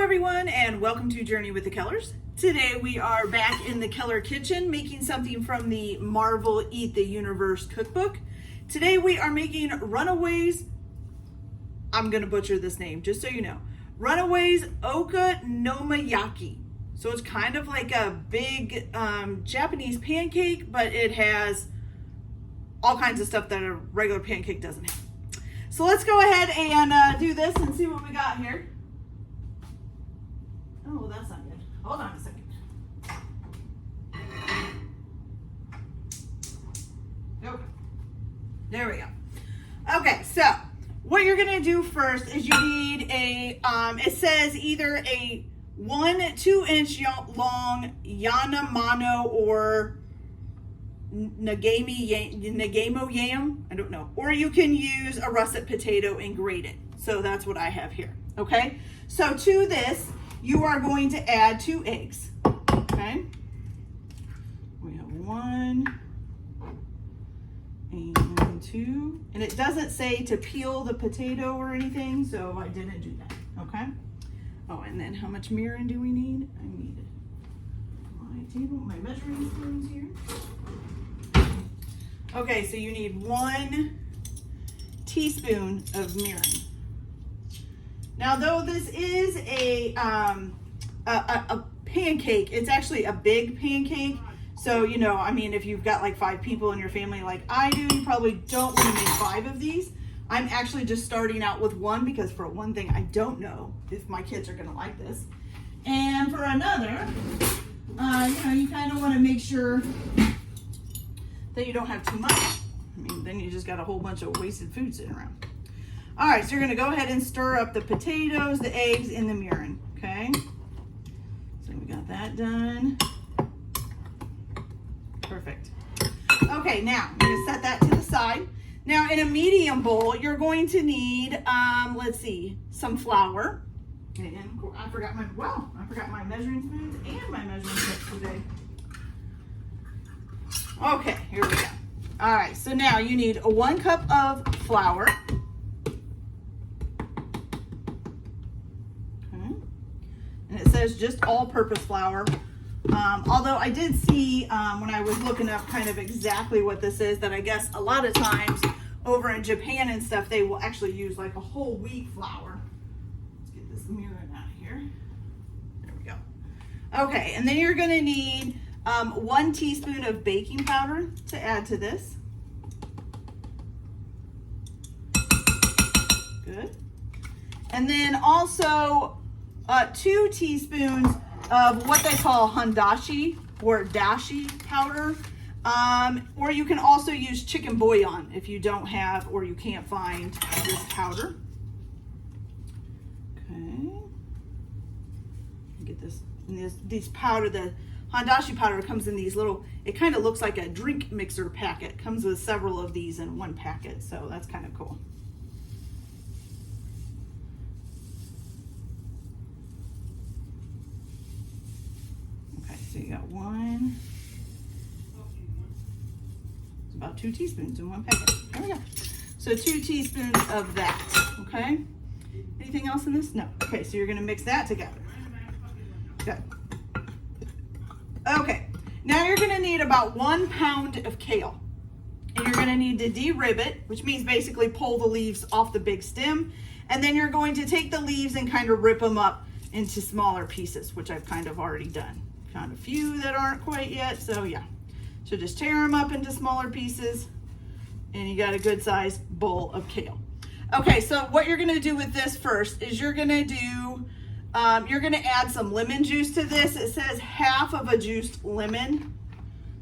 everyone, and welcome to Journey with the Kellers. Today we are back in the Keller kitchen making something from the Marvel Eat the Universe cookbook. Today we are making Runaways. I'm going to butcher this name just so you know. Runaways Okonomiyaki. So it's kind of like a big Japanese pancake, but it has all kinds of stuff that a regular pancake doesn't have. So let's go ahead and do this and see what we got here. Oh, that's not good. Hold on a second. Nope. There we go. Okay, so what you're gonna do first is you need a, it says either a 1-2 inch long Yanamano or Nagamo yam, I don't know, or you can use a russet potato and grate it. So that's what I have here. Okay, so to this you are going to add 2 eggs. Okay, we have 1 and 2, and it doesn't say to peel the potato or anything, so I didn't do that. Okay. Oh, and then how much mirin do we need? I need my table, my measuring spoons here. Okay, so you need 1 teaspoon of mirin. Now, though this is a pancake, it's actually a big pancake. So, you know, I mean, if you've got like 5 people in your family like I do, you probably don't want to make 5 of these. I'm actually just starting out with 1 because for one thing, I don't know if my kids are going to like this. And for another, you know, you kind of want to make sure that you don't have too much. I mean, then you just got a whole bunch of wasted food sitting around. All right, so you're gonna go ahead and stir up the potatoes, the eggs, and the mirin, okay? So we got that done. Perfect. Okay, now I'm gonna set that to the side. Now in a medium bowl, you're going to need, let's see, some flour. And I forgot my measuring spoons and my measuring cups today. Okay, here we go. All right, so now you need 1 cup of flour. Okay. And it says just all-purpose flour. Although I did see when I was looking up kind of exactly what this is, that I guess a lot of times over in Japan and stuff, they will actually use like a whole wheat flour. Let's get this mirin out of here. There we go. Okay, and then you're gonna need 1 teaspoon of baking powder to add to this. Good. And then also 2 teaspoons of what they call handashi or dashi powder. Or you can also use chicken bouillon if you don't have or you can't find this powder. Okay. Get this. And these powder, the handashi powder comes in these little, it kind of looks like a drink mixer packet. Comes with several of these in one packet, so that's kind of cool. Okay, so you got 1. It's about 2 teaspoons in one packet. There we go. So 2 teaspoons of that, okay? Anything else in this? No. Okay, so you're gonna mix that together. Good. Okay, now you're gonna need about 1 pound of kale. And you're gonna need to de-rib it, which means basically pull the leaves off the big stem. And then you're going to take the leaves and kind of rip them up into smaller pieces, which I've kind of already done. Found a few that aren't quite yet, so yeah. So just tear them up into smaller pieces and you got a good sized bowl of kale. Okay, so what you're gonna do with this first is you're gonna add some lemon juice to this. It says half of a juiced lemon.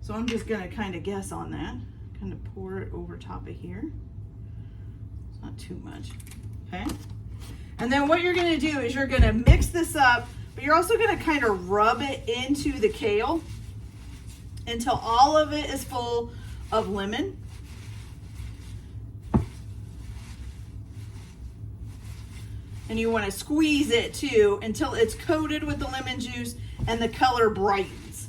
So I'm just gonna kind of guess on that. Kind of pour it over top of here. It's not too much, okay? And then what you're gonna do is you're gonna mix this up, but you're also gonna kind of rub it into the kale until all of it is full of lemon. And you want to squeeze it too until it's coated with the lemon juice and the color brightens.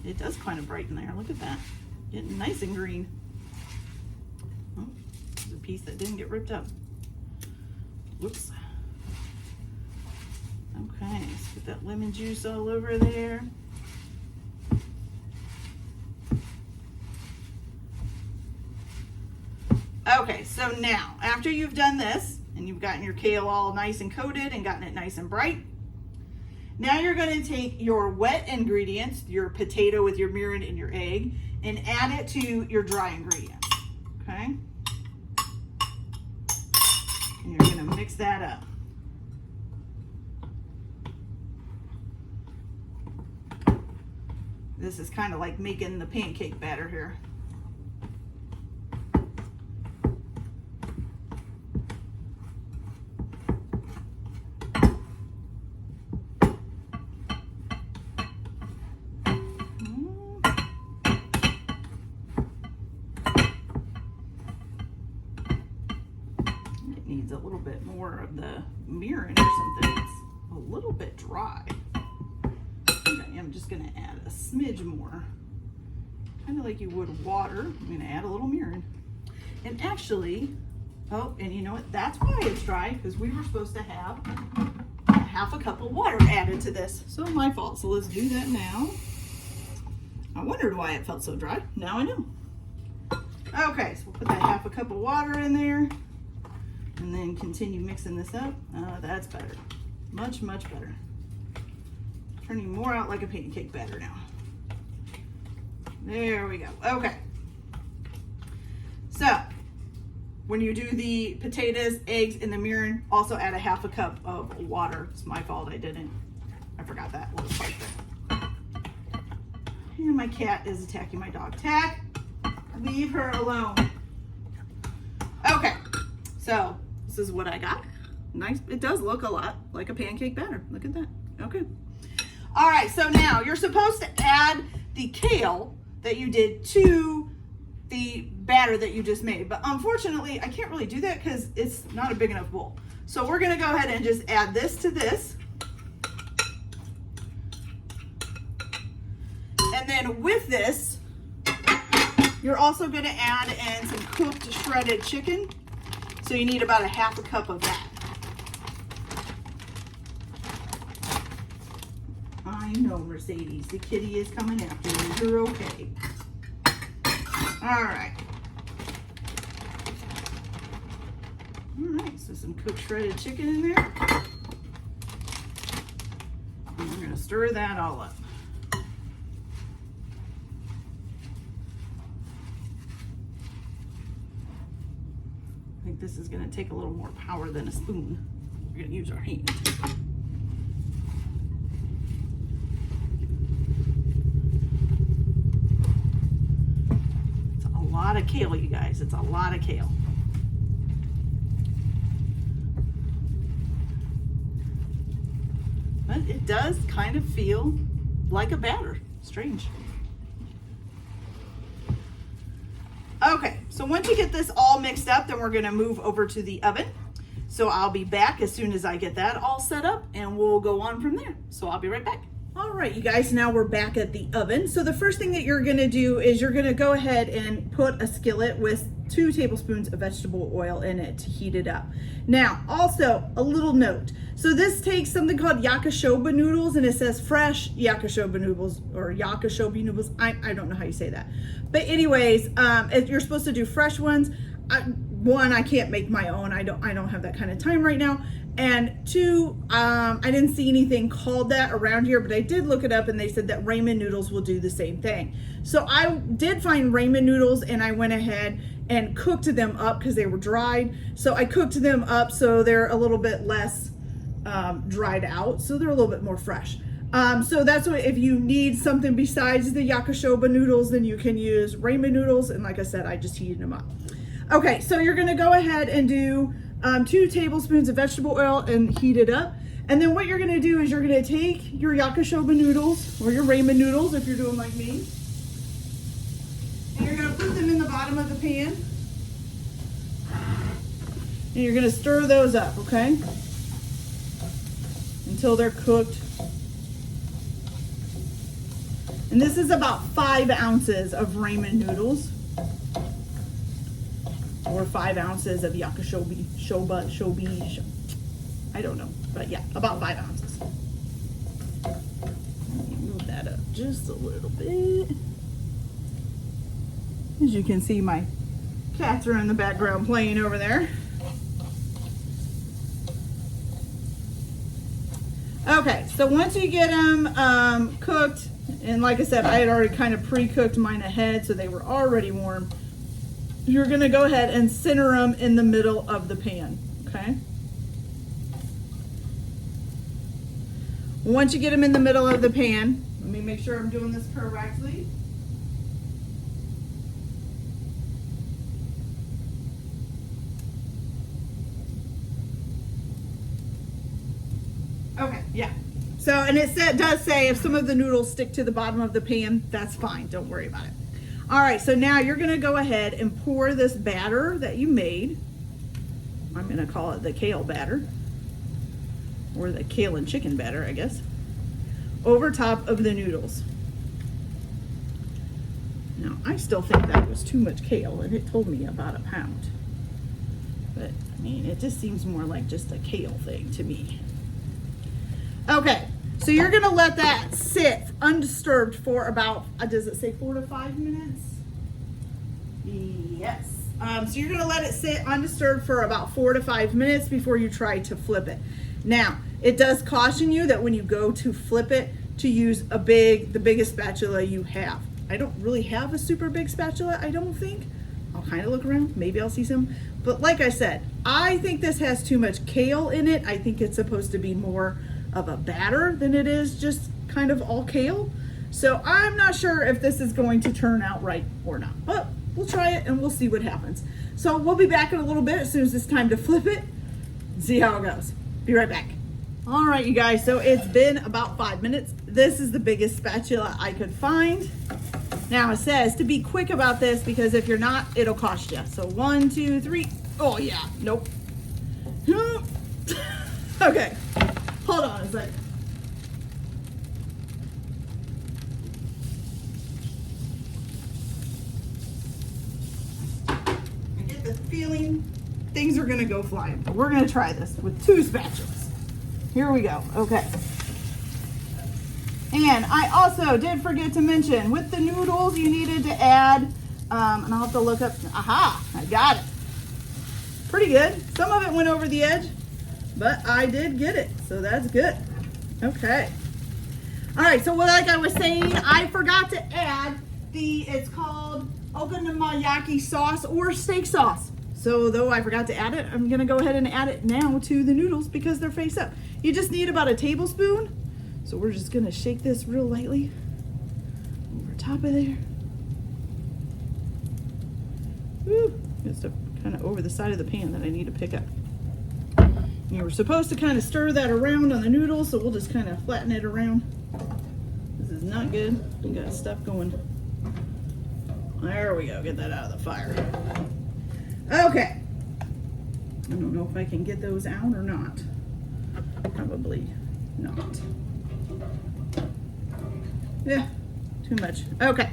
It does kind of brighten there. Look at that. Getting nice and green. Oh, there's a piece that didn't get ripped up. Whoops. Okay, let's get that lemon juice all over there. Okay, so now, after you've done this, and you've gotten your kale all nice and coated and gotten it nice and bright, now you're going to take your wet ingredients, your potato with your mirin and your egg, and add it to your dry ingredients, okay? And you're going to mix that up. This is kind of like making the pancake batter here. It needs a little bit more of the mirin or something. It's a little bit dry. I'm just going to add a smidge more, kind of like you would water. I'm going to add a little mirin. And actually, oh, and you know what? That's why it's dry, because we were supposed to have half a cup of water added to this. So my fault. So let's do that now. I wondered why it felt so dry. Now I know. Okay, so we'll put that half a cup of water in there and then continue mixing this up. That's better. Much, much better. Turning more out like a pancake batter now. There we go. Okay. So, when you do the potatoes, eggs, and the mirin, also add a half a cup of water. It's my fault I didn't. I forgot that little part there. And my cat is attacking my dog. Tack, leave her alone. Okay. So, this is what I got. Nice. It does look a lot like a pancake batter. Look at that. Okay. All right, so now you're supposed to add the kale that you did to the batter that you just made. But unfortunately, I can't really do that because it's not a big enough bowl. So we're gonna go ahead and just add this to this. And then with this, you're also gonna add in some cooked shredded chicken. So you need about a half a cup of that. I know, Mercedes, the kitty is coming after you. You're okay. All right. All right, so some cooked shredded chicken in there. And we're gonna stir that all up. I think this is gonna take a little more power than a spoon. We're gonna use our hand. A lot of kale, you guys. It's a lot of kale. But it does kind of feel like a batter. Strange. Okay, so once you get this all mixed up, then we're gonna move over to the oven. So I'll be back as soon as I get that all set up and we'll go on from there. So I'll be right back. All right, you guys, now we're back at the oven. So the first thing that you're gonna do is you're gonna go ahead and put a skillet with 2 tablespoons of vegetable oil in it to heat it up. Now, also a little note. So this takes something called yakisoba noodles, and it says fresh yakisoba noodles or yakisoba noodles. I don't know how you say that. But anyways, you're supposed to do fresh ones. I can't make my own. I don't have that kind of time right now. And 2, I didn't see anything called that around here, but I did look it up and they said that ramen noodles will do the same thing. So I did find ramen noodles and I went ahead and cooked them up because they were dried. So I cooked them up so they're a little bit less dried out. So they're a little bit more fresh. So that's what, if you need something besides the yakisoba noodles, then you can use ramen noodles. And like I said, I just heated them up. Okay, so you're gonna go ahead and do 2 tablespoons of vegetable oil and heat it up. And then what you're gonna do is you're gonna take your yakisoba noodles or your ramen noodles if you're doing like me. And you're gonna put them in the bottom of the pan. And you're gonna stir those up, okay? Until they're cooked. And this is about 5 ounces of ramen noodles. Or 5 ounces of yakisoba. I I don't know, but yeah, about 5 ounces. Let me move that up just a little bit. As you can see, my cats are in the background playing over there. Okay, so once you get them cooked, and like I said, I had already kind of pre-cooked mine ahead, so they were already warm. You're gonna go ahead and center them in the middle of the pan, okay? Once you get them in the middle of the pan, let me make sure I'm doing this correctly. Okay, yeah. So, and does say if some of the noodles stick to the bottom of the pan, that's fine. Don't worry about it. All right, so now you're gonna go ahead and pour this batter that you made. I'm gonna call it the kale batter, or the kale and chicken batter, I guess, over top of the noodles. Now, I still think that was too much kale, and it told me about a pound. But, I mean, it just seems more like just a kale thing to me. Okay, so you're gonna let that sit undisturbed for about, does it say 4 to 5 minutes? Yes. So you're gonna let it sit undisturbed for about 4 to 5 minutes before you try to flip it. Now, it does caution you that when you go to flip it, to use the biggest spatula you have. I don't really have a super big spatula, I don't think. I'll kind of look around, maybe I'll see some. But like I said, I think this has too much kale in it. I think it's supposed to be more of a batter than it is just kind of all kale. So I'm not sure if this is going to turn out right or not, but we'll try it and we'll see what happens. So we'll be back in a little bit as soon as it's time to flip it and see how it goes. Be right back. All right, you guys, so it's been about 5 minutes. This is the biggest spatula I could find. Now it says to be quick about this because if you're not, it'll cost you. So 1, 2, 3. Oh yeah, nope. Okay. Hold on a second. I get the feeling things are gonna go flying. But we're gonna try this with 2 spatulas. Here we go. Okay. And I also did forget to mention with the noodles you needed to add, and I'll have to look up. Aha! I got it. Pretty good. Some of it went over the edge, but I did get it, so that's good. Okay. All right, so like I was saying, I forgot to add it's called Okonomiyaki sauce or steak sauce. So though I forgot to add it, I'm gonna go ahead and add it now to the noodles because they're face up. You just need about a tablespoon. So we're just gonna shake this real lightly over top of there. Woo, it's kind of over the side of the pan that I need to pick up. You were supposed to kind of stir that around on the noodles, so we'll just kind of flatten it around. This is not good. We got stuff going. There we go, get that out of the fire. Okay. I don't know if I can get those out or not. Probably not. Yeah, too much. Okay.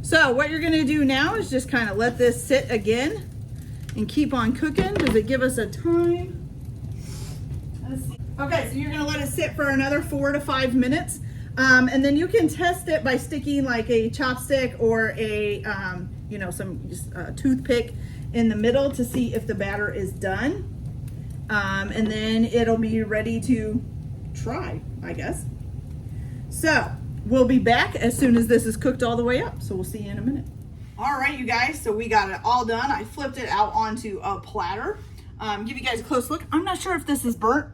So what you're gonna do now is just kind of let this sit again and keep on cooking. Does it give us a time? Let's see. Okay, so you're gonna let it sit for another 4 to 5 minutes. And then you can test it by sticking like a chopstick or a, some toothpick in the middle to see if the batter is done. And then it'll be ready to try, I guess. So we'll be back as soon as this is cooked all the way up. So we'll see you in a minute. All right, you guys, so we got it all done. I flipped it out onto a platter. Give you guys a close look. I'm not sure if this is burnt.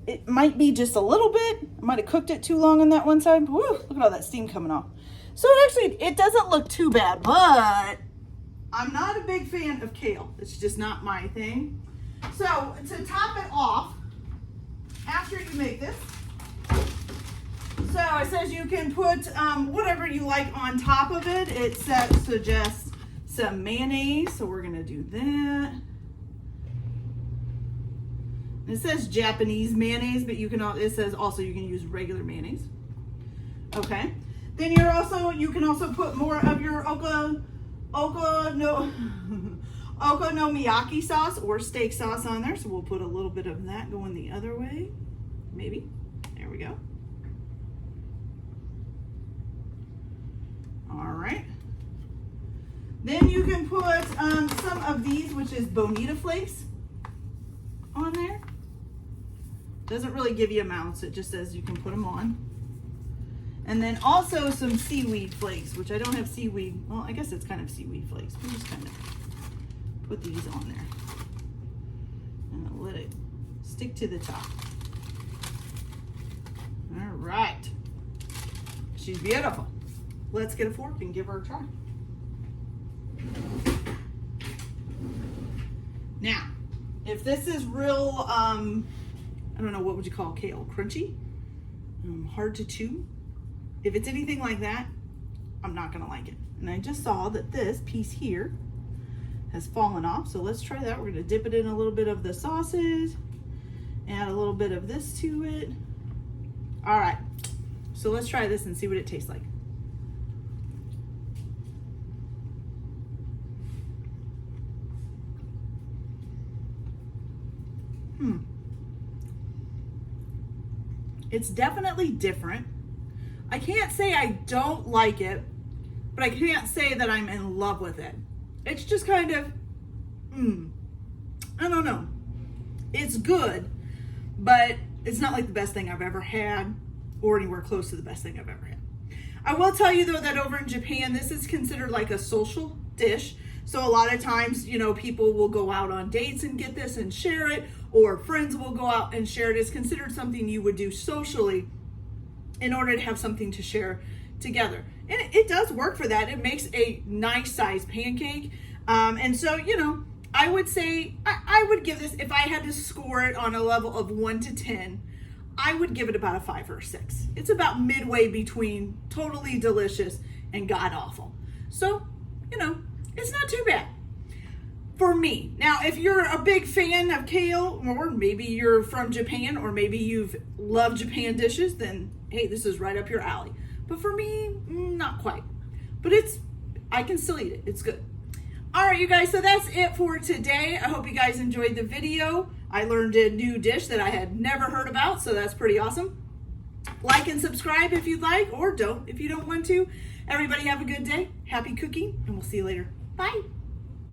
It might be just a little bit. I might have cooked it too long on that one side. Woo, look at all that steam coming off. So it doesn't look too bad, but I'm not a big fan of kale. It's just not my thing. So to top it off, after you make this, so it says you can put whatever you like on top of it. It suggests some mayonnaise, so we're gonna do that. It says Japanese mayonnaise, but it says also you can use regular mayonnaise. Okay. Then you can also put more of your okonomiyaki sauce or steak sauce on there. So we'll put a little bit of that going the other way. Maybe. There we go. All right. Then you can put some of these, which is bonita flakes, on there. Doesn't really give you amounts. It just says you can put them on. And then also some seaweed flakes, which I don't have seaweed. Well, I guess it's kind of seaweed flakes. We'll just kind of put these on there. And I'll let it stick to the top. All right. She's beautiful. Let's get a fork and give her a try. Now, if this is real, I don't know, what would you call kale? Crunchy? Hard to chew? If it's anything like that, I'm not gonna like it. And I just saw that this piece here has fallen off, so let's try that. We're gonna dip it in a little bit of the sauces, add a little bit of this to it. All right, so let's try this and see what it tastes like. It's definitely different. I can't say I don't like it, but I can't say that I'm in love with it. It's just kind of, I don't know. It's good, but it's not like the best thing I've ever had or anywhere close to the best thing I've ever had. I will tell you though that over in Japan, this is considered like a social dish. So a lot of times, you know, people will go out on dates and get this and share it, or friends will go out and share it. It's considered something you would do socially in order to have something to share together. And it does work for that. It makes a nice size pancake. And so, you know, I would say, I would give this, if I had to score it on a level of 1 to 10, I would give it about a 5 or a 6. It's about midway between totally delicious and god awful. So, you know, it's not too bad for me. Now, if you're a big fan of kale, or maybe you're from Japan, or maybe you've loved Japan dishes, then hey, this is right up your alley. But for me, not quite. But I can still eat it. It's good. All right, you guys, so that's it for today. I hope you guys enjoyed the video. I learned a new dish that I had never heard about, so that's pretty awesome. Like and subscribe if you'd like, or don't if you don't want to. Everybody have a good day. Happy cooking, and we'll see you later. Bye.